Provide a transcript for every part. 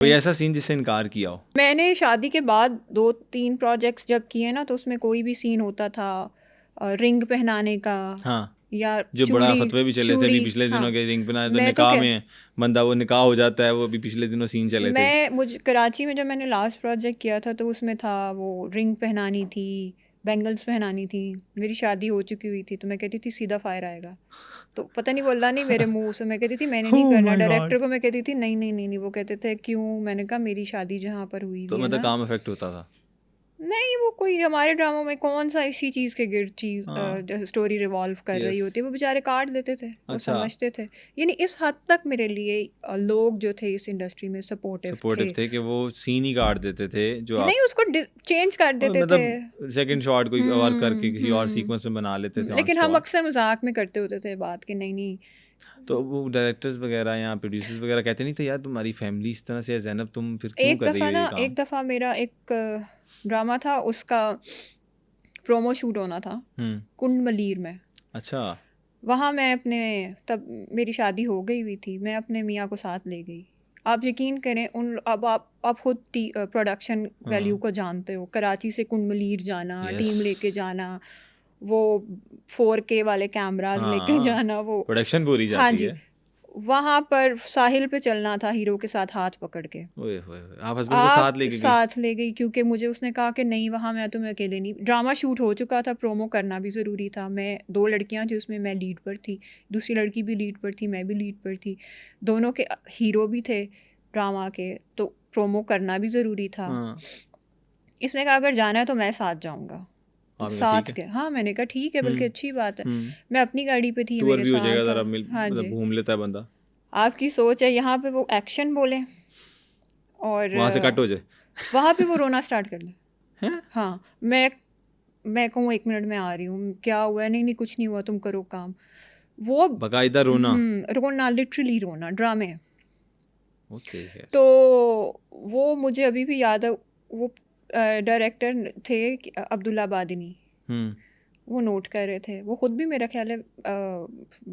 कोई ऐसा सीन जिससे इनकार किया हो? मैंने शादी के बाद 2-3 प्रोजेक्ट्स जब किए ना, तो उसमें कोई भी सीन होता था रिंग पहनाने का हाँ, या जो बड़ा चूड़ी फतवे भी चले थे अभी चूड़ी पिछले हाँ दिनों के, रिंग पहनाए तो मैं तो निकाह में है, बंदा वो निकाह हो जाता है, वो अभी पिछले दिनों सीन चले थे। मुझे कराची में जब मैंने लास्ट प्रोजेक्ट किया था तो उसमें था वो रिंग पहनानी थी, बैंगल्स पहनानी थी। मेरी शादी हो चुकी हुई थी तो मैं कहती थी सीधा फायर आएगा, तो पता नहीं बोला नहीं मेरे मुंह से, मैं कहती थी मैंने नहीं ओह करना। My God! डायरेक्टर को मैं कहती थी नहीं नहीं नहीं नहीं, वो कहते थे क्यों, मैंने कहा मेरी शादी जहाँ पर हुई तो हुई है मतलब ना। काम इफेक्ट होता था। नहीं, वो कोई हमारे ड्रामों में कौन सा इसी चीज़ के गिर्द हाँ, जैसे स्टोरी रिवॉल्व कर रही यस। होती है, वो बेचारे काट देते थे, वो अच्छा, समझते थे। यानी इस हद तक मेरे लिए लोग जो थे इस इंडस्ट्री में सपोर्टिव थे। सपोर्टिव थे कि वो सीन ही काट देते थे जो नहीं, आप, उसको चेंज कर और देते थे। मतलब सेकंड शॉट कोई और करके किसी और सीक्वेंस में बना लेते थे ऑन लेकिन हम स्पॉट। अक्सर मजाक में करते होते थे बात कि नहीं नहीं। तो वो डायरेक्टर्स वगैरह या प्रोड्यूसर्स वगैरह कहते नहीं थे यार तुम्हारी फैमिली इस तरह से है ज़ैनब, तुम फिर क्यों कर रही हो ये काम? एक दफ़ा मेरा एक ड्रामा था, उसका प्रोमो शूट होना था हम्म। कुंड मलीर में। अच्छा। वहाँ मैं अपने, तब मेरी शादी हो गई हुई थी, मैं अपने मियाँ को साथ ले गई। आप यकीन करें, उन अब आप खुद प्रोडक्शन वैल्यू हाँ। को जानते हो, कराची से कुंड मलीर जाना, यस। टीम लेके जाना, वो 4K वाले कैमरास लेके हाँ, जाना, वो प्रोडक्शन पूरी हाँ जाती जी। है। वहाँ पर साहिल पे चलना था हीरो के साथ हाथ पकड़ के। ओए होए होए, आप हस्बैंड को आप साथ लेके गई? साथ ले गई क्योंकि मुझे उसने कहा कि नहीं, वहाँ मैं तुम्हें अकेले नहीं। ड्रामा शूट हो चुका था, प्रोमो करना भी ज़रूरी था। मैं 2 लड़कियाँ थी, उसमें मैं लीड पर थी, दूसरी लड़की भी लीड पर थी, मैं भी लीड पर थी। दोनों के हीरो भी थे ड्रामा के, तो प्रोमो करना भी ज़रूरी था। हाँ। इसने कहा अगर जाना है तो मैं साथ जाऊँगा। आपने कहा ठीक साथ है। के हाँ, मैंने कहा ठीक है, बल्कि अच्छी बात है। हम्म। मैं अपनी गाड़ी पे थी, टूर मेरे भी हो साथ जाएगा था। ज़रा, हाँ मतलब जी, घूम लेता है बंदा। आपकी सोच है यहाँ पे वो एक्शन बोले और वहाँ से कट हो जाए। वहाँ पे वो रोना स्टार्ट कर दे। हैं? हाँ, मैं कहूँ 1 मिनट में आ रही हूँ, क्या हुआ है? नहीं नहीं, कुछ नहीं हुआ, तुम करो काम। वो बकायदा रोना। रोना, लिटरली रोना, ड्रामे। ओके खैर। तो वो मुझे अभी भी याद है। वो डायरेक्टर थे अब्दुल्ला बादिनी, हम्म। वो नोट कर रहे थे। वो खुद भी मेरा ख्याल है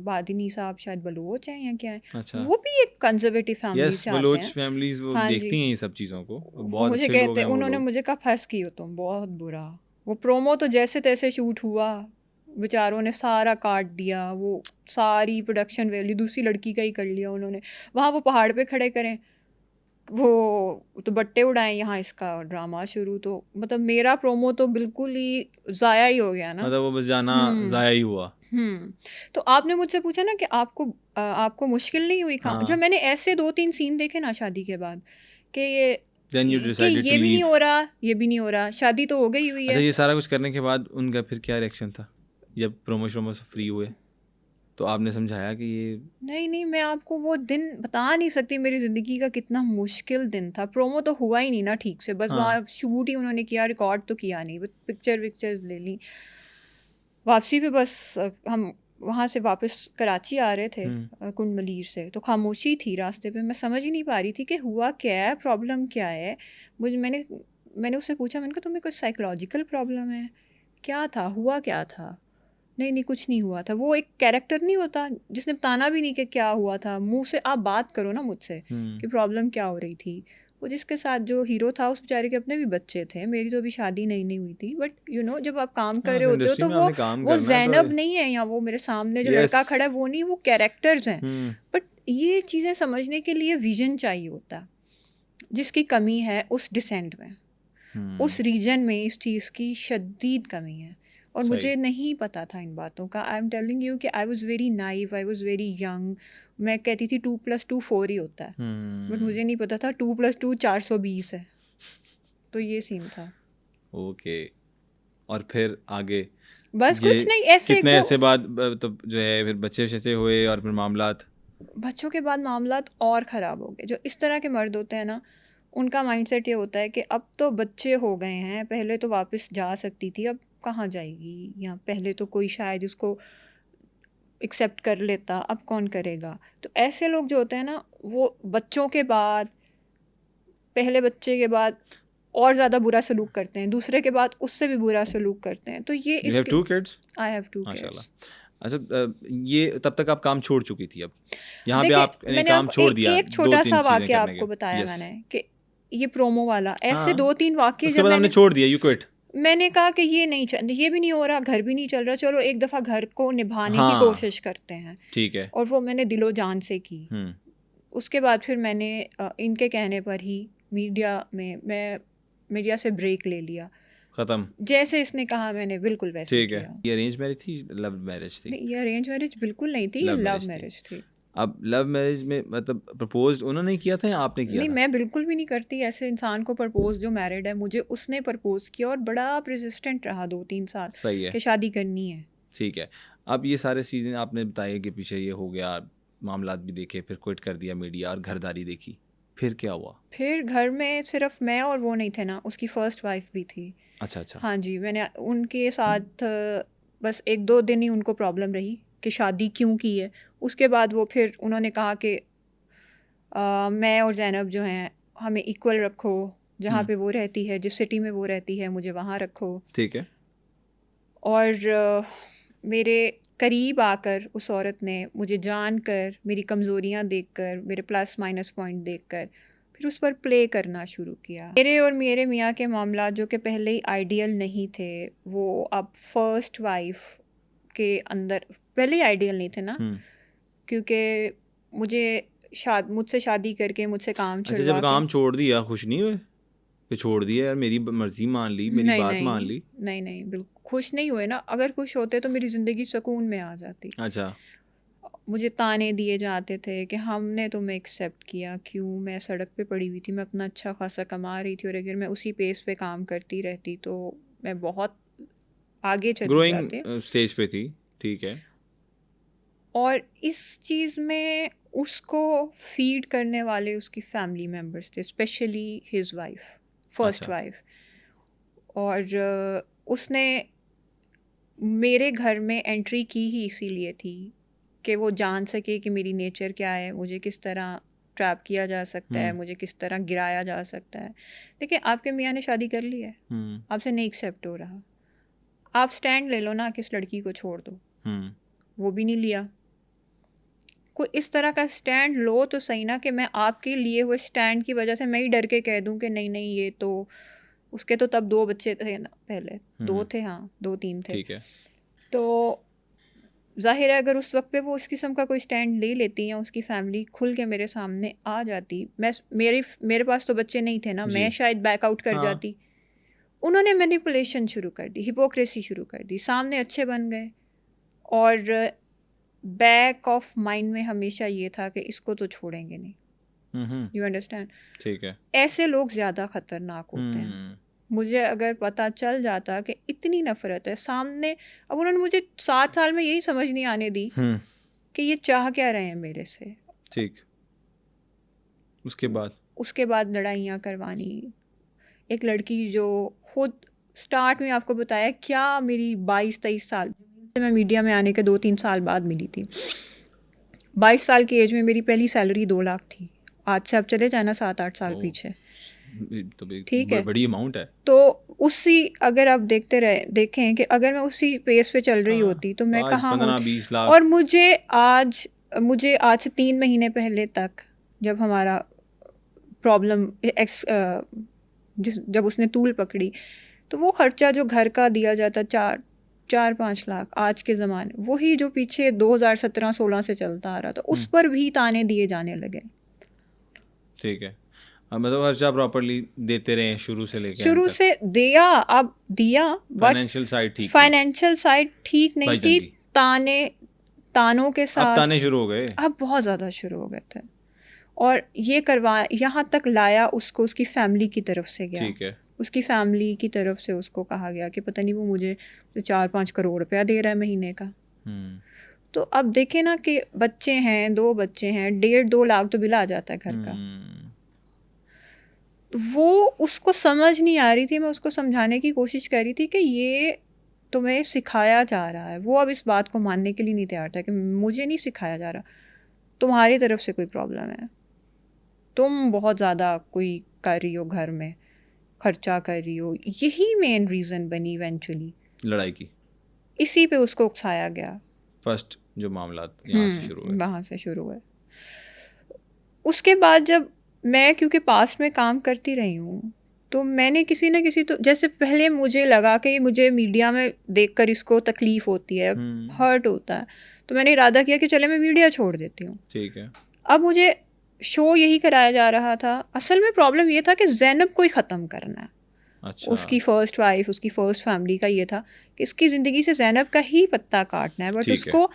बादिनी साहब शायद बलूच हैं या क्या है। अच्छा। वो भी एक कंजर्वेटिव फैमिली यस, से आते बलोच हैं। फैमिलीज वो हाँ जी। देखती हैं ये सब चीज़ों को, वो बहुत मुझे अच्छे लोग कहते, हैं वो उन्होंने लोग। मुझे कहा फंस गई हो तुम, बहुत बुरा। वो प्रोमो तो जैसे तैसे शूट हुआ, बेचारों ने सारा काट दिया, वो सारी प्रोडक्शन वैल्यू दूसरी लड़की का ही कर लिया उन्होंने। वहाँ वो पहाड़ पे खड़े करें, वो तो बट्टे उड़ाएं, यहाँ इसका ड्रामा शुरू। तो मतलब मेरा प्रोमो तो बिल्कुल ही ज़ाया ही हो गया ना। मतलब वो बस जाना हम्म ज़ाया ही हुआ। तो आपने मुझसे पूछा ना कि आपको मुश्किल नहीं हुई काम, जब हाँ। मैंने ऐसे 2-3 सीन देखे ना शादी के बाद कि ये देन यू कि डिसाइडेड टू ये भी नहीं लीव। हो रहा, ये भी नहीं हो रहा, शादी तो हो गई हुई अच्छा, है। ये सारा कुछ करने के बाद उनका फिर क्या रिएक्शन था जब प्रोमो श्रोमो से फ्री हुए? तो आपने समझाया कि ये नहीं नहीं, मैं आपको वो दिन बता नहीं सकती, मेरी ज़िंदगी का कितना मुश्किल दिन था। प्रोमो तो हुआ ही नहीं ना ठीक से, बस हाँ। वहाँ शूट ही उन्होंने किया, रिकॉर्ड तो किया नहीं, बस पिक्चर्स ले ली। वापसी पे बस हम वहाँ से वापस कराची आ रहे थे कुंड मलीर से, तो खामोशी थी रास्ते पे। मैं समझ ही नहीं पा रही थी कि हुआ क्या है, प्रॉब्लम क्या है। मैंने उससे पूछा, मैंने कहा तुम्हें कोई साइकोलॉजिकल प्रॉब्लम है? क्या था, हुआ क्या था? नहीं नहीं, कुछ नहीं हुआ था। वो एक कैरेक्टर नहीं होता जिसने बताना भी नहीं कि क्या हुआ था, मुंह से आप बात करो ना मुझसे कि प्रॉब्लम क्या हो रही थी। वो जिसके साथ जो हीरो था, उस बेचारे के अपने भी बच्चे थे, मेरी तो अभी शादी नहीं नहीं हुई थी। बट जब आप काम कर हाँ, रहे तो होते हो इंडस्ट्री तो में आपने काम वो करना है तो। जैनब नहीं है, या वो मेरे सामने जो यस। लड़का खड़ा है वो नहीं, वो कैरेक्टर्स हैं। हम्म। बट ये चीज़ें समझने के लिए विजन चाहिए होता, जिसकी कमी है उस डिसेंट में, उस रीजन में इस चीज़ की शदीद कमी है। और सही। मुझे नहीं पता था इन बातों का। आई एम टेलिंग यू कि I was very naive, I was very young. मैं कहती थी 2+2 4 ही होता है, बट मुझे नहीं पता था 2+2 420 है। तो ये सीन था। ओके। और फिर आगे बस ये कुछ नहीं, ऐसे कितने को ऐसे बाद तो जो है फिर बच्चे वच्चे हुए और फिर मामलात? बच्चों के बाद मामलात और ख़राब हो गए। जो इस तरह के मर्द होते हैं ना, उनका माइंडसेट ये होता है कि अब तो बच्चे हो गए हैं, पहले तो वापस जा सकती थी, अब कहाँ जाएगी, या पहले तो कोई शायद इसको एक्सेप्ट कर लेता, अब कौन करेगा। तो ऐसे लोग जो होते हैं ना, वो बच्चों के बाद, पहले बच्चे के बाद और ज़्यादा बुरा सलूक करते हैं, दूसरे के बाद उससे भी बुरा सलूक करते हैं। तो ये यू हैव इसके 2 किड्स? आई हैव 2 माशाल्लाह। किड्स। अच्छा, ये तब तक आप काम छोड़ चुकी थी, अब यहाँ पे देखिए आपने मैंने काम आपको छोड़ दिया एक 2-3 छोटा सा चीज़ें वाक्य करने के। आपको बताया यस। मैंने कि ये प्रोमो वाला, ऐसे हाँ, 2-3 वाक्य उसके जब बाद हमने मैंने छोड़ दिया, यू क्विट। मैंने कहा कि ये भी नहीं हो रहा, घर भी नहीं चल रहा, चलो एक दफ़ा घर को निभाने की हाँ, कोशिश करते हैं, ठीक है। और वो मैंने दिलो जान से की। हुँ, उसके बाद फिर मैंने इनके कहने पर ही मैं मीडिया से ब्रेक ले लिया। ख़त्म। जैसे इसने कहा मैंने बिल्कुल वैसे ठीक है। किया। ये अरेंज मैरिज थी, लव मैरिज थी? नहीं, ये अरेंज मैरिज बिल्कुल नहीं थी, ये लव लव मैरिज थी। मैरिज थी। अब लव मैरिज में मतलब प्रपोज़ उन्होंने किया था या आपने किया नहीं, था? मैं बिल्कुल भी नहीं करती ऐसे इंसान को प्रपोज़ जो मैरिड है। मुझे उसने प्रपोज़ किया और बड़ा रेजिस्टेंट रहा 2-3 साल सही है, कि शादी करनी है। ठीक है। अब ये सारे चीज़ें आपने बताई कि पीछे ये हो गया, मामलात भी देखे, फिर क्विट कर दिया मीडिया और घरदारी देखी। फिर क्या हुआ? फिर घर में सिर्फ मैं और वो नहीं थे ना, उसकी फर्स्ट वाइफ भी थी। अच्छा, अच्छा। हाँ जी, मैंने उनके साथ बस 1-2 दिन ही उनको प्रॉब्लम रही कि शादी क्यों की है। उसके बाद वो फिर उन्होंने कहा कि मैं और ज़ैनब जो हैं हमें इक्वल रखो, जहाँ पे वो रहती है, जिस सिटी में वो रहती है मुझे वहाँ रखो। ठीक है। और मेरे करीब आकर उस औरत ने मुझे जानकर, मेरी कमज़ोरियाँ देखकर, मेरे प्लस माइनस पॉइंट देखकर फिर उस पर प्ले करना शुरू किया। मेरे और मेरे मियाँ के मामला जो कि पहले ही आइडियल नहीं थे, वो अब फर्स्ट वाइफ के अंदर पहले ही आइडियल नहीं थे ना, क्योंकि मुझसे शादी करके मुझसे काम अच्छा, छुड़वा जब के। काम छोड़ दिया खुश नहीं हुए कि छोड़ दिया यार, मेरी मर्जी मान ली, मेरी नहीं बात मान नहीं ली? नहीं नहीं, बिल्कुल खुश नहीं हुए ना। अगर खुश होते तो मेरी ज़िंदगी सुकून में आ जाती। अच्छा। मुझे ताने दिए जाते थे कि हमने तुम्हें एक्सेप्ट किया क्यों, मैं सड़क पे पड़ी हुई थी, मैं अपना अच्छा खासा कमा रही थी, और अगर मैं उसी पेस पे काम करती रहती तो मैं बहुत आगे चली जाती। ग्रोइंग स्टेज पे थी, ठीक है। और इस चीज़ में उसको फीड करने वाले उसकी फैमिली मेम्बर्स थे, स्पेशली हिज वाइफ, फर्स्ट अच्छा। वाइफ। और उसने मेरे घर में एंट्री की ही इसीलिए थी कि वो जान सके कि मेरी नेचर क्या है, मुझे किस तरह ट्रैप किया जा सकता है, मुझे किस तरह गिराया जा सकता है। देखिए, आपके मियाँ ने शादी कर ली है, आपसे नहीं एक्सेप्ट हो रहा, आप स्टैंड ले लो ना कि इस लड़की को छोड़ दो। वो भी नहीं लिया। कोई इस तरह का स्टैंड लो तो सही ना, कि मैं आपके लिए हुए स्टैंड की वजह से मैं ही डर के कह दूं कि नहीं नहीं, ये तो उसके तो तब 2 बच्चे थे ना, पहले 2 थे, हाँ 2-3 थे। ठीक है। तो ज़ाहिर है अगर उस वक्त पे वो इस किस्म का कोई स्टैंड ले लेती या उसकी फैमिली खुल के मेरे सामने आ जाती, मेरे पास तो बच्चे नहीं थे ना, मैं शायद बैकआउट कर जाती। उन्होंने मैनिपुलेशन शुरू कर दी, हिपोक्रेसी शुरू कर दी, सामने अच्छे बन गए, और बैक ऑफ माइंड में हमेशा ये था कि इसको तो छोड़ेंगे नहीं। You understand? ठीक है। ऐसे लोग ज़्यादा ख़तरनाक होते हैं। मुझे अगर पता चल जाता कि इतनी नफ़रत है सामने, अब उन्होंने मुझे 7 साल में यही समझ नहीं आने दी कि ये चाह क्या रहे हैं मेरे से। ठीक। उसके बाद लड़ाइयाँ करवानी। एक लड़की जो खुद स्टार्ट में आपको बताया क्या, मेरी 22-23 साल से, मैं मीडिया में आने के 2-3 साल बाद मिली थी। 22 साल की एज में मेरी पहली सैलरी 2 लाख थी। आज से आप चले जाना 7-8 साल पीछे, ठीक है? बड़ी अमाउंट है। तो उसी, अगर आप देखें कि अगर मैं उसी पेस पे चल रही होती तो मैं आज कहाँ 15-20 लाख। और मुझे आज से 3 महीने पहले तक, जब हमारा प्रॉब्लम जब उसने तूल पकड़ी, तो वो खर्चा जो घर का दिया जाता 4-5 लाख आज के ज़माने, वही जो पीछे 2017-16 से चलता आ रहा था, उस पर भी ताने दिए जाने लगे। ठीक है। मतलब खर्चा प्रॉपर्ली देते रहे शुरू से लेके शुरू से दिया, फाइनेंशियल साइड ठीक नहीं थी। तानों के साथ अब ताने शुरू हो गए, अब बहुत ज़्यादा शुरू हो गए थे, और ये यहाँ तक लाया उसको उसकी फैमिली की तरफ से गया। ठीक है। उसकी फैमिली की तरफ से उसको कहा गया कि पता नहीं वो मुझे 4-5 करोड़ रुपया दे रहा है महीने का। तो अब देखे ना कि बच्चे हैं, 2 बच्चे हैं, 1.5-2 लाख तो बिल आ जाता है घर का। वो उसको समझ नहीं आ रही थी, मैं उसको समझाने की कोशिश कर रही थी कि ये तुम्हें सिखाया जा रहा है। वो अब इस बात को मानने के लिए नहीं तैयार था कि मुझे नहीं सिखाया जा रहा, तुम्हारी तरफ से कोई प्रॉब्लम है, तुम बहुत ज़्यादा कोई कर रही हो, घर में खर्चा कर रही हो। यही मेन रीज़न बनी इवेंचुअली लड़ाई की। इसी पे उसको उकसाया गया। फर्स्ट जो मामला यहाँ से शुरू हुए? वहाँ से शुरू हुए। उसके बाद जब मैं, क्योंकि पास्ट में काम करती रही हूँ, तो मैंने किसी न किसी, तो जैसे पहले मुझे लगा कि मुझे मीडिया में देखकर इसको तकलीफ़ होती है, हर्ट होता है, तो मैंने इरादा किया कि चले मैं मीडिया छोड़ देती हूँ। ठीक है। अब मुझे शो यही कराया जा रहा था। असल में प्रॉब्लम ये था कि ज़ैनब को ही ख़त्म करना है। अच्छा। उसकी फ़र्स्ट वाइफ, उसकी फ़र्स्ट फैमिली का ये था कि इसकी ज़िंदगी से ज़ैनब का ही पत्ता काटना है, बट ठीक है। उसको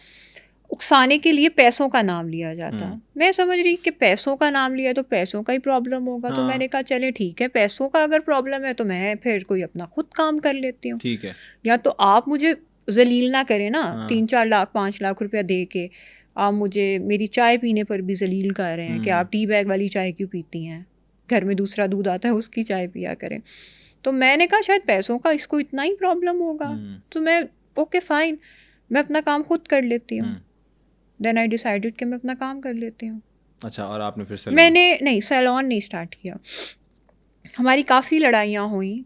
उकसाने के लिए पैसों का नाम लिया जाता। मैं समझ रही कि पैसों का नाम लिया तो पैसों का ही प्रॉब्लम होगा। तो मैंने कहा चले ठीक है, पैसों का अगर प्रॉब्लम है तो मैं फिर कोई अपना खुद काम कर लेती हूँ। ठीक है। या तो आप मुझे जलील ना करें ना, 3-4 लाख 5 लाख रुपया दे के आप मुझे मेरी चाय पीने पर भी जलील कर रहे हैं कि आप टी बैग वाली चाय क्यों पीती हैं, घर में दूसरा दूध आता है उसकी चाय पिया करें। तो मैंने कहा शायद पैसों का इसको इतना ही प्रॉब्लम होगा, तो मैं ओके फाइन, मैं अपना काम खुद कर लेती हूँ। देन आई डिसाइडेड कि मैं अपना काम कर लेती हूँ। अच्छा, और आपने फिर सैलून? मैंने नहीं, सैलून नहीं स्टार्ट किया। हमारी काफ़ी लड़ाइयाँ हुई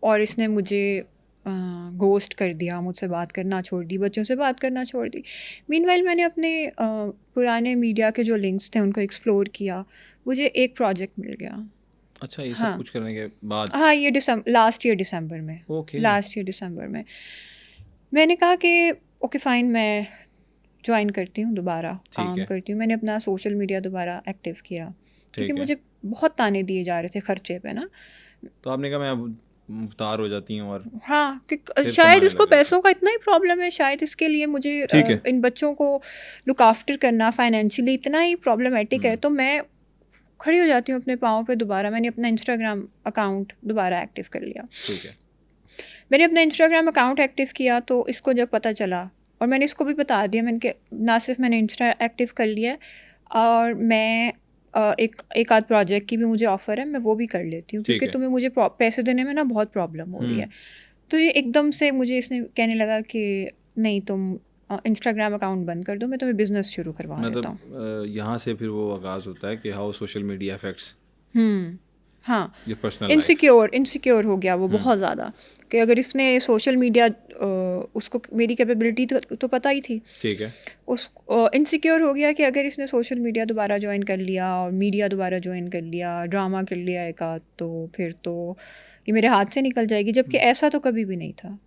और इसने मुझे घोस्ट कर दिया, मुझसे बात करना छोड़ दी, बच्चों से बात करना छोड़ दी। मीनवाइल मैंने अपने पुराने मीडिया के जो लिंक्स थे उनको एक्सप्लोर किया, मुझे एक प्रोजेक्ट मिल गया। अच्छा, ये सब कुछ करने के बाद? हाँ, ये लास्ट ईयर दिसंबर में। ओके। लास्ट ईयर दिसंबर में मैंने कहा कि ओके फाइन, मैं ज्वाइन करती हूँ, दोबारा काम करती हूँ। मैंने अपना सोशल मीडिया दोबारा एक्टिव किया, क्योंकि मुझे बहुत ताने दिए जा रहे थे खर्चे पे ना। तो आपने कहा मैं अब मुख्तार हो जाती हूँ और हाँ, कि शायद इसको पैसों का इतना ही प्रॉब्लम है, शायद इसके लिए मुझे इन बच्चों को लुक आफ्टर करना फाइनेंशियली इतना ही प्रॉब्लमेटिक है। तो मैं खड़ी हो जाती हूँ अपने पाँव पे दोबारा। मैंने अपना इंस्टाग्राम अकाउंट दोबारा एक्टिव कर लिया। ठीक है। मैंने अपना इंस्टाग्राम अकाउंट एक्टिव किया तो इसको जब पता चला, और मैंने इसको भी बता दिया, मैंने कि ना सिर्फ मैंने इंस्टा एक्टिव कर लिया और मैं एक आध प्रोजेक्ट की भी मुझे ऑफ़र है, मैं वो भी कर लेती हूँ, क्योंकि तुम्हें मुझे पैसे देने में ना बहुत प्रॉब्लम हो रही है। तो ये एकदम से मुझे इसने कहने लगा कि नहीं, तुम इंस्टाग्राम अकाउंट बंद कर दो, मैं तुम्हें बिजनेस शुरू करवा देता हूँ। मतलब यहाँ से फिर वो आगाज़ होता है कि हाउ सोशल मीडिया इफेक्ट्स। हाँ, ये पर्सनल इनसिक्योर हो गया वो बहुत ज़्यादा, कि अगर इसने सोशल मीडिया, उसको मेरी कैपेबिलिटी तो पता ही थी। ठीक है। उस इनसिक्योर हो गया कि अगर इसने सोशल मीडिया दोबारा ज्वाइन कर लिया और मीडिया दोबारा ज्वाइन कर लिया, ड्रामा कर लिया एक आध, तो फिर तो ये मेरे हाथ से निकल जाएगी। जबकि ऐसा तो कभी भी नहीं था,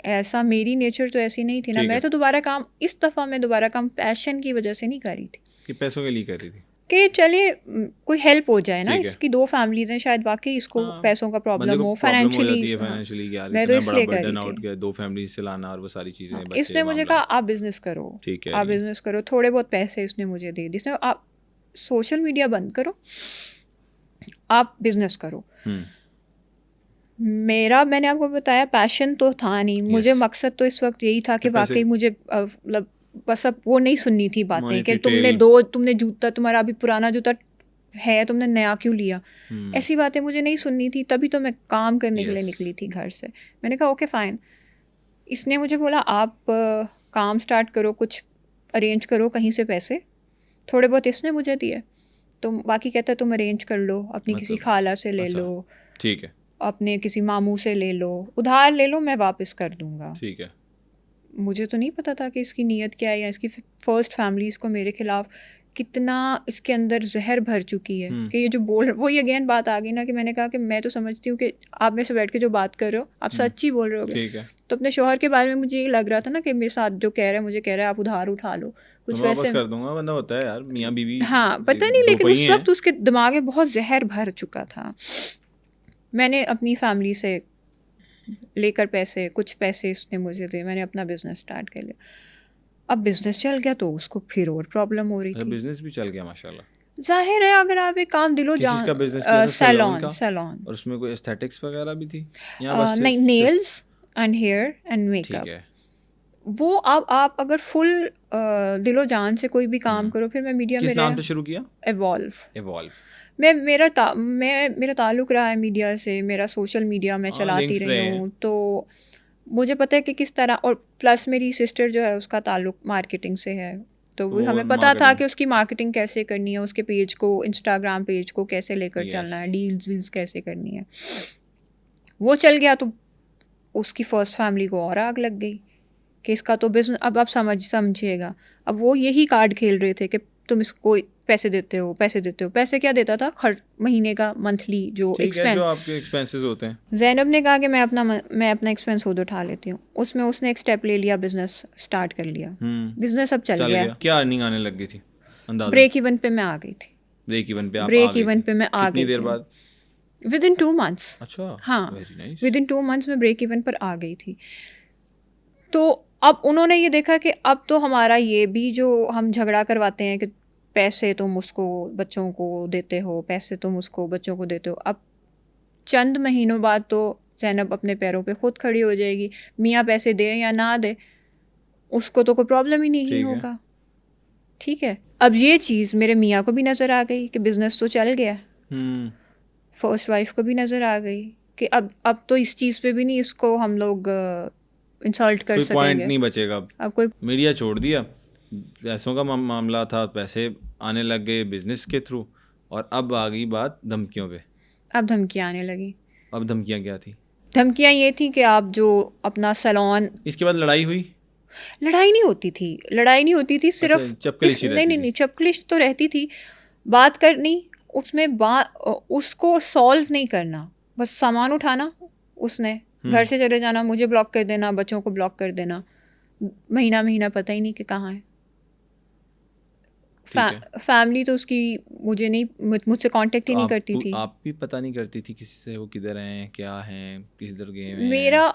ऐसा मेरी नेचर तो ऐसी नहीं थी ना। मैं तो दोबारा काम, इस दफ़ा मैं दोबारा काम पैशन की वजह से नहीं कर रही थी कि पैसों के लिए कर रही थी, कि चले कोई हेल्प हो जाए ना। इसकी 2 फैमिलीज हैं, शायद वाकई इसको पैसों का प्रॉब्लम हो, फाइनेंशियली। मैं तो इसलिए कर रही थी, 2 फैमिलीज चलाना और वो सारी चीज़ें। इसने मुझे कहा आप बिज़नेस करो, ठीक है, आप बिज़नेस करो। थोड़े बहुत पैसे इसने मुझे दे दिए, इसने आप सोशल मीडिया बंद करो, आप बिज़नेस करो। मैंने आपको बताया पैशन तो था नहीं, मुझे मकसद तो इस वक्त यही था कि वाकई मुझे मतलब बस अब वो नहीं सुननी थी बातें कि तुमने जूता, तुम्हारा अभी पुराना जूता है, तुमने नया क्यों लिया। ऐसी बातें मुझे नहीं सुननी थी। तभी तो मैं काम करने के लिए निकली थी घर से। मैंने कहा ओके फाइन। इसने मुझे बोला आप काम स्टार्ट करो, कुछ अरेंज करो कहीं से पैसे, थोड़े बहुत इसने मुझे दिए, तुम बाकी कहता है तुम अरेंज कर लो, अपनी किसी खाला से ले लो, ठीक है, अपने किसी मामू से ले लो, उधार ले लो, मैं वापस कर दूंगा। ठीक है। मुझे तो नहीं पता था कि इसकी नीयत क्या है, या इसकी फर्स्ट फैमिली इसको मेरे खिलाफ कितना इसके अंदर जहर भर चुकी है कि ये जो बोल, वही अगेन बात आ गई ना कि मैंने कहा कि मैं तो समझती हूँ कि आप मेरे से बैठ के जो बात कर रहे हो आप सच ही बोल रहे हो। तो अपने शोहर के बारे में मुझे ये लग रहा था ना कि मेरे साथ जो कह रहा है, मुझे कह रहा है आप उधार उठा लो, कुछ तो वैसे कर दूंगा, बंदा होता है यार, मियाँ बीवी। हाँ, पता नहीं, लेकिन उस वक्त उसके दिमाग में बहुत जहर भर चुका था। मैंने अपनी फैमिली से लेकर पैसे, कुछ पैसे इसने मुझे दिए, मैंने अपना बिजनेस स्टार्ट कर लिया। अब बिजनेस चल गया तो उसको फिर और प्रॉब्लम हो रही थी। बिजनेस भी चल गया माशाल्लाह। जाहिर है अगर आप एक काम दिलो जान, किसका बिजनेस किया था? सैलून। और उसमें कोई एस्थेटिक्स वगैरह भी थी या बस नहीं, nails and hair and makeup. वो आप अगर फुल दिलो जान से कोई भी काम करो, फिर मैं मीडिया में, किस नाम से शुरू किया? एवॉल्व। मेरा ताल्लुक़ रहा है मीडिया से, मेरा सोशल मीडिया मैं चलाती रही हूँ, तो मुझे पता है कि किस तरह, और प्लस मेरी सिस्टर जो है उसका ताल्लुक़ मार्केटिंग से है, तो वो हमें पता था कि उसकी मार्केटिंग कैसे करनी है, उसके पेज को, इंस्टाग्राम पेज को कैसे लेकर चलना है, डील्स वील्स कैसे करनी है। वो चल गया तो उसकी फ़र्स्ट फैमिली को और आग लग गई कि इसका तो बिजनेस, अब आप समझिएगा, अब वो यही कार्ड खेल रहे थे कि तुम इसको पैसे देते हो, पैसे क्या देता था, महीने का मंथली जो ठीक है, जो एक्सपेंस। आपके एक्सपेंसेस होते हैं। ज़ैनब ने कहा कि मैं अपना एक्सपेंस खुद उठा लेती हूँ, उसमें उसने एक स्टेप ले लिया, बिजनेस स्टार्ट कर लिया, बिजनेस अब चल गया। क्या अर्निंग आने लग गई थी अंदाज़ा? ब्रेक इवन पे मैं आ गई थी। ब्रेक इवन पे आप आ ब्रेक गई इवन थी? पे मैं आ कितनी गई देर थी बाद? With in 2 months। अच्छा, हाँ, very nice. With in 2 months में ब्रेक इवन पर आ गई थी। तो अब उन्होंने ये देखा कि अब तो हमारा ये भी जो हम झगड़ा करवाते हैं कि पैसे तुम उसको बच्चों को देते हो, पैसे तुम उसको बच्चों को देते हो, अब चंद महीनों बाद तो ज़ैनब अपने पैरों पे खुद खड़ी हो जाएगी, मियाँ पैसे दे या ना दे उसको तो कोई प्रॉब्लम ही नहीं होगा। ठीक है, अब ये चीज़ मेरे मियाँ को भी नज़र आ गई कि बिज़नेस तो चल गया, फर्स्ट वाइफ को भी नज़र आ गई कि अब तो इस चीज़ पे भी नहीं इसको हम लोग इंसल्ट कर सकेंगे, पॉइंट नहीं बचेगा। अब कोई मीडिया छोड़ दिया, पैसों का मामला था, पैसे आने लग गए बिजनेस के थ्रू, और अब आ गई बात धमकियों पे। अब धमकियाँ आने लगी। अब धमकियाँ क्या थी? धमकियाँ ये थी कि आप जो अपना सैलून, इसके बाद लड़ाई हुई? लड़ाई नहीं होती थी, सिर्फ चपकलिशी रहती थी? नहीं, चपकलिश तो रहती थी, बात करनी, उसमें उसको सॉल्व नहीं करना, बस सामान उठाना, उसने घर से चले जाना, मुझे ब्लॉक कर देना, बच्चों को ब्लॉक कर देना, महीना पता ही नहीं कि कहाँ है। फैमिली तो उसकी मुझसे कांटेक्ट ही नहीं करती थी। आप भी पता नहीं करती थी किसी से वो किधर हैं, क्या हैं, किस दर गए हैं?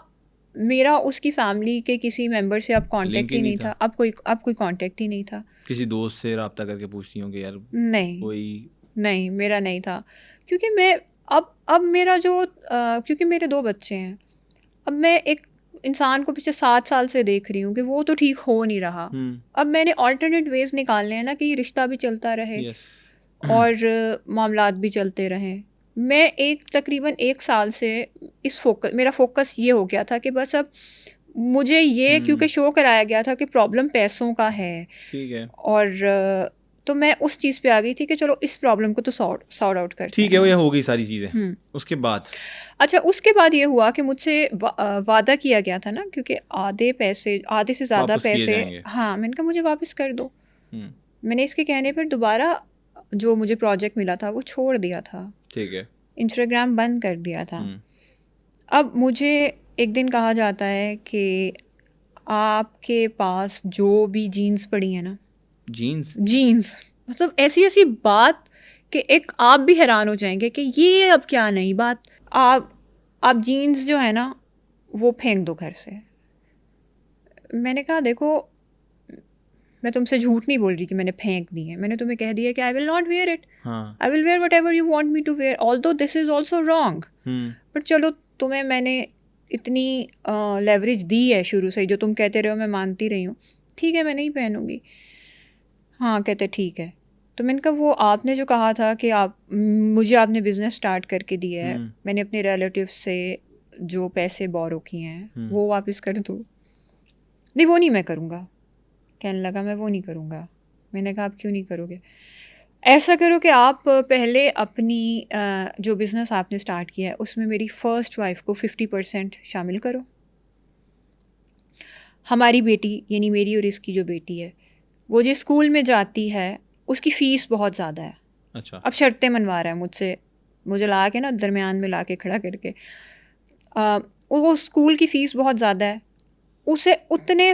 मेरा उसकी फैमिली के किसी मेंबर से अब कांटेक्ट ही नहीं था। अब कोई कांटेक्ट ही नहीं था। किसी दोस्त से रब्ता करके पूछती हूँ कि यार नहीं, मेरा नहीं था, क्योंकि मैं अब मेरा जो क्योंकि मेरे 2 बच्चे हैं, अब मैं एक इंसान को पिछले 7 साल से देख रही हूँ कि वो तो ठीक हो नहीं रहा। अब मैंने ऑल्टरनेट वेज निकालने हैं ना कि ये रिश्ता भी चलता रहे और मामलात भी चलते रहें। मैं तकरीबन 1 साल से मेरा फोकस ये हो गया था कि बस अब मुझे ये क्योंकि शो कराया गया था कि प्रॉब्लम पैसों का है, ठीक है, और तो मैं उस चीज़ पे आ गई थी कि चलो इस प्रॉब्लम को तो सॉर्ट आउट करते हैं। ठीक है, वो ये हो गई सारी चीज़ें। उसके बाद उसके बाद ये हुआ कि मुझसे वादा किया गया था ना, क्योंकि आधे से ज़्यादा पैसे, हाँ, मैंने कहा मुझे वापस कर दो। मैंने इसके कहने पर दोबारा जो मुझे प्रोजेक्ट मिला था वो छोड़ दिया था, ठीक है, इंस्टाग्राम बंद कर दिया था। अब मुझे एक दिन कहा जाता है कि आपके पास जो भी जीन्स पड़ी है ना, जीन्स मतलब ऐसी बात कि एक आप भी हैरान हो जाएंगे कि ये अब क्या नई बात, आप जीन्स जो है ना वो फेंक दो घर से। मैंने कहा देखो, मैं तुमसे झूठ नहीं बोल रही कि मैंने फेंक दी है, मैंने तुम्हें कह दिया कि I will not wear it, I will wear whatever you want me to wear, although this is also wrong, but चलो तुम्हें मैंने इतनी लेवरेज दी है शुरू से, जो तुम कहते रहे हो मैं मानती रही हूँ, ठीक है मैं नहीं पहनूंगी। हाँ, कहते ठीक है। तो मैंने कहा वो आपने जो कहा था कि मुझे आपने बिज़नेस स्टार्ट करके दिया है, मैंने अपने रिलेटिव से जो पैसे बोरो किए हैं वो वापस कर दो। नहीं, वो नहीं मैं करूँगा। कहने लगा मैं वो नहीं करूँगा। मैंने कहा आप क्यों नहीं करोगे? ऐसा करो कि आप पहले अपनी जो बिज़नेस आपने स्टार्ट किया है उसमें मेरी फ़र्स्ट वाइफ को 50% शामिल करो। हमारी बेटी यानी मेरी और इसकी जो बेटी है वो जिस स्कूल में जाती है उसकी फ़ीस बहुत ज़्यादा है। अच्छा। अब शर्तें मनवा रहा है मुझसे, मुझे ला के ना दरमियान में ला के खड़ा करके, वो स्कूल की फ़ीस बहुत ज़्यादा है, उसे उतनी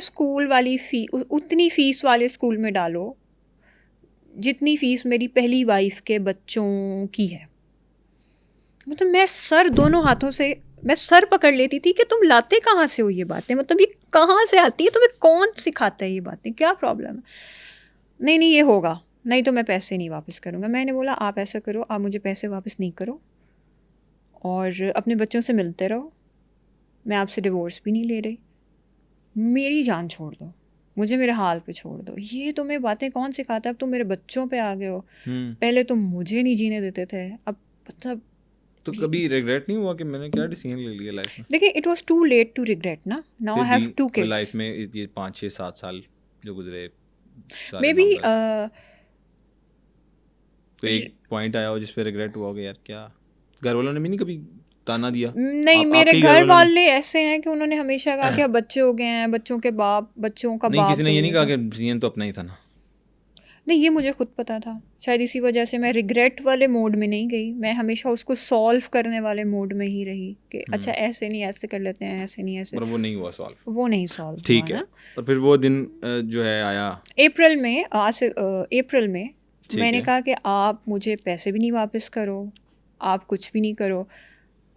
फ़ीस वाले स्कूल में डालो जितनी फ़ीस मेरी पहली वाइफ के बच्चों की है। मतलब मैं सर पकड़ लेती थी कि तुम लाते कहाँ से हो ये बातें, मतलब ये कहाँ से आती है, तुम्हें कौन सिखाता है ये बातें, क्या प्रॉब्लम है? नहीं ये होगा, नहीं तो मैं पैसे नहीं वापस करूँगा। मैंने बोला आप ऐसा करो, आप मुझे पैसे वापस नहीं करो और अपने बच्चों से मिलते रहो, मैं आपसे डिवोर्स भी नहीं ले रही, मेरी जान छोड़ दो, मुझे मेरे हाल पे छोड़ दो। ये तुम्हें बातें कौन सिखाता है? अब तुम मेरे बच्चों पे आ गए हो, पहले तुम मुझे नहीं जीने देते थे, अब मतलब तो कभी रिग्रेट नहीं हुआ कि मैंने क्या डिसीजन ले लिया लाइफ में? देखिए, it was too late to regret ना, now I have 2 kids. Life में ये 5 6 7 साल जो गुजरे, मे बी तो एक पॉइंट आया हो जिस पे रिग्रेट हुआ होगा यार, क्या घर वालों ने भी नहीं कभी ताना दिया? नहीं, आप मेरे आपके ही घर घर वालों ने? वाले ऐसे हैं कि उन्होंने हमेशा कहा कि अब बच्चे हो गए हैं, बच्चों का नहीं, बाप किसी ने ये नहीं बनिएगा। कहा कि सीएन तो अपना ही था ना? नहीं, ये मुझे खुद पता था। शायद इसी वजह से मैं रिग्रेट वाले मोड में नहीं गई, मैं हमेशा उसको सॉल्व करने वाले मोड में ही रही कि अच्छा ऐसे नहीं, ऐसे कर लेते हैं, ऐसे नहीं, ऐसे। पर वो नहीं हुआ सॉल्व। वो नहीं सॉल्व हुआ ठीक है। ना। और फिर वो दिन जो है आया। अप्रैल में अप्रैल में ठीक मैंने है। कहा कि आप मुझे पैसे भी नहीं वापस करो, आप कुछ भी नहीं करो,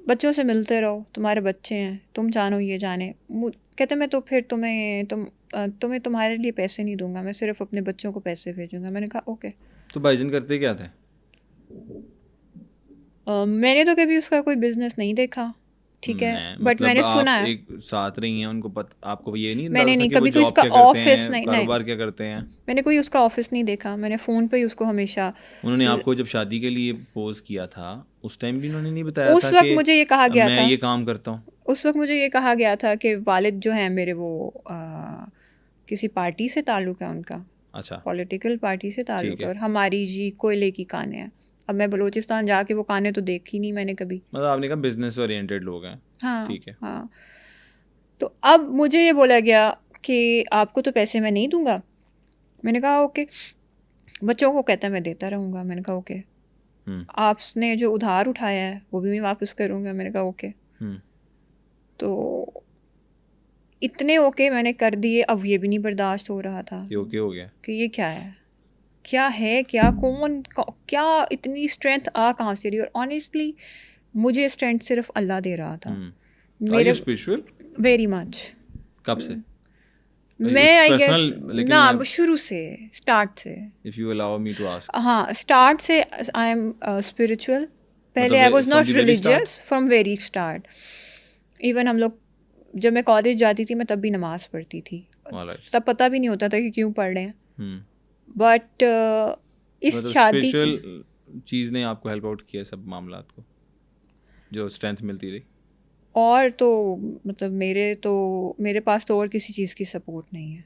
बच्चों से मिलते रहो, तुम्हारे बच्चे हैं, तुम जानो ये जाने। कहते मैं तो फिर तुम्हें तुम्हारे लिए पैसे नहीं दूंगा, मैं सिर्फ अपने बच्चों को पैसे भेजूंगा। मैंने कहा ओके। तो भाईजान करते क्या थे? मैंने तो कभी उसका कोई बिजनेस नहीं देखा, ठीक है, नहीं, बट मतलब मैंने आप सुना है। एक साथ रही हैं, उनको आपको ये नहीं अंदाजा मैंने था नहीं कि वो कभी कोई जॉब उसका क्या करते ऑफिस हैं, नहीं नहीं कारोबार क्या करते हैं? मैंने कोई उसका ऑफिस नहीं देखा, मैंने फ़ोन पे ही उसको हमेशा उन्होंने ल- आपको जब शादी के लिए पोज किया था, उस टाइम भी उन्होंने नहीं बताया उस था वक्त कि मुझे ये कहा गया मैं था ये काम करता हूँ? उस वक्त मुझे ये कहा गया था कि वालिद जो हैं मेरे, वो किसी पार्टी से ताल्लुक़ है उनका, अच्छा। पॉलिटिकल पार्टी से ठीक ताल्लुक़ है, है। और हमारी जी कोयले की कानें हैं। अब मैं बलूचिस्तान जाके वो कानें तो देखी नहीं मैंने कभी। मतलब आपने कहा बिजनेस ओरिएंटेड लोग हैं। हाँ ठीक है। हाँ। तो अब मुझे ये बोला गया कि आपको तो पैसे मैं नहीं दूंगा। मैंने कहा ओके। बच्चों को कहता है मैं देता रहूँगा। मैंने कहा ओके। हम्म। आपने जो उधार उठाया है वो भी मैं वापस करूँगा। मैंने कहा ओके। हम्म। तो इतने ओके मैंने कर दिए, अब ये भी नहीं बर्दाश्त हो रहा था ये ओके हो गया? कि ये क्या है, क्या है, क्या क्या इतनी स्ट्रेंथ कहाँ से रही। और ऑनेस्टली मुझे स्ट्रेंथ सिर्फ अल्लाह दे रहा था आर यू मेरे। स्पिरिचुअल? Very much. कब से? मैं इट्स आई गेस पर्सनल, लेकिन ना, मैं, शुरू से, स्टार्ट से। If you allow me to ask, हाँ, स्टार्ट से आई एम स्पिरिचुअल। पहले आई मतलब was from not the very start? Religious from very start. Even हम लोग, जब मैं कॉलेज जाती थी मैं तब भी नमाज़ पढ़ती थी। ऑलराइट। तब पता भी नहीं होता था कि क्यों पढ़ रहे हैं। हम्म। बट इस मतलब शादी स्पिरिचुअल चीज़ ने आपको हेल्प आउट किया सब मामलात को, जो स्ट्रेंथ मिलती रही? और तो मतलब मेरे पास तो और किसी चीज़ की सपोर्ट नहीं है।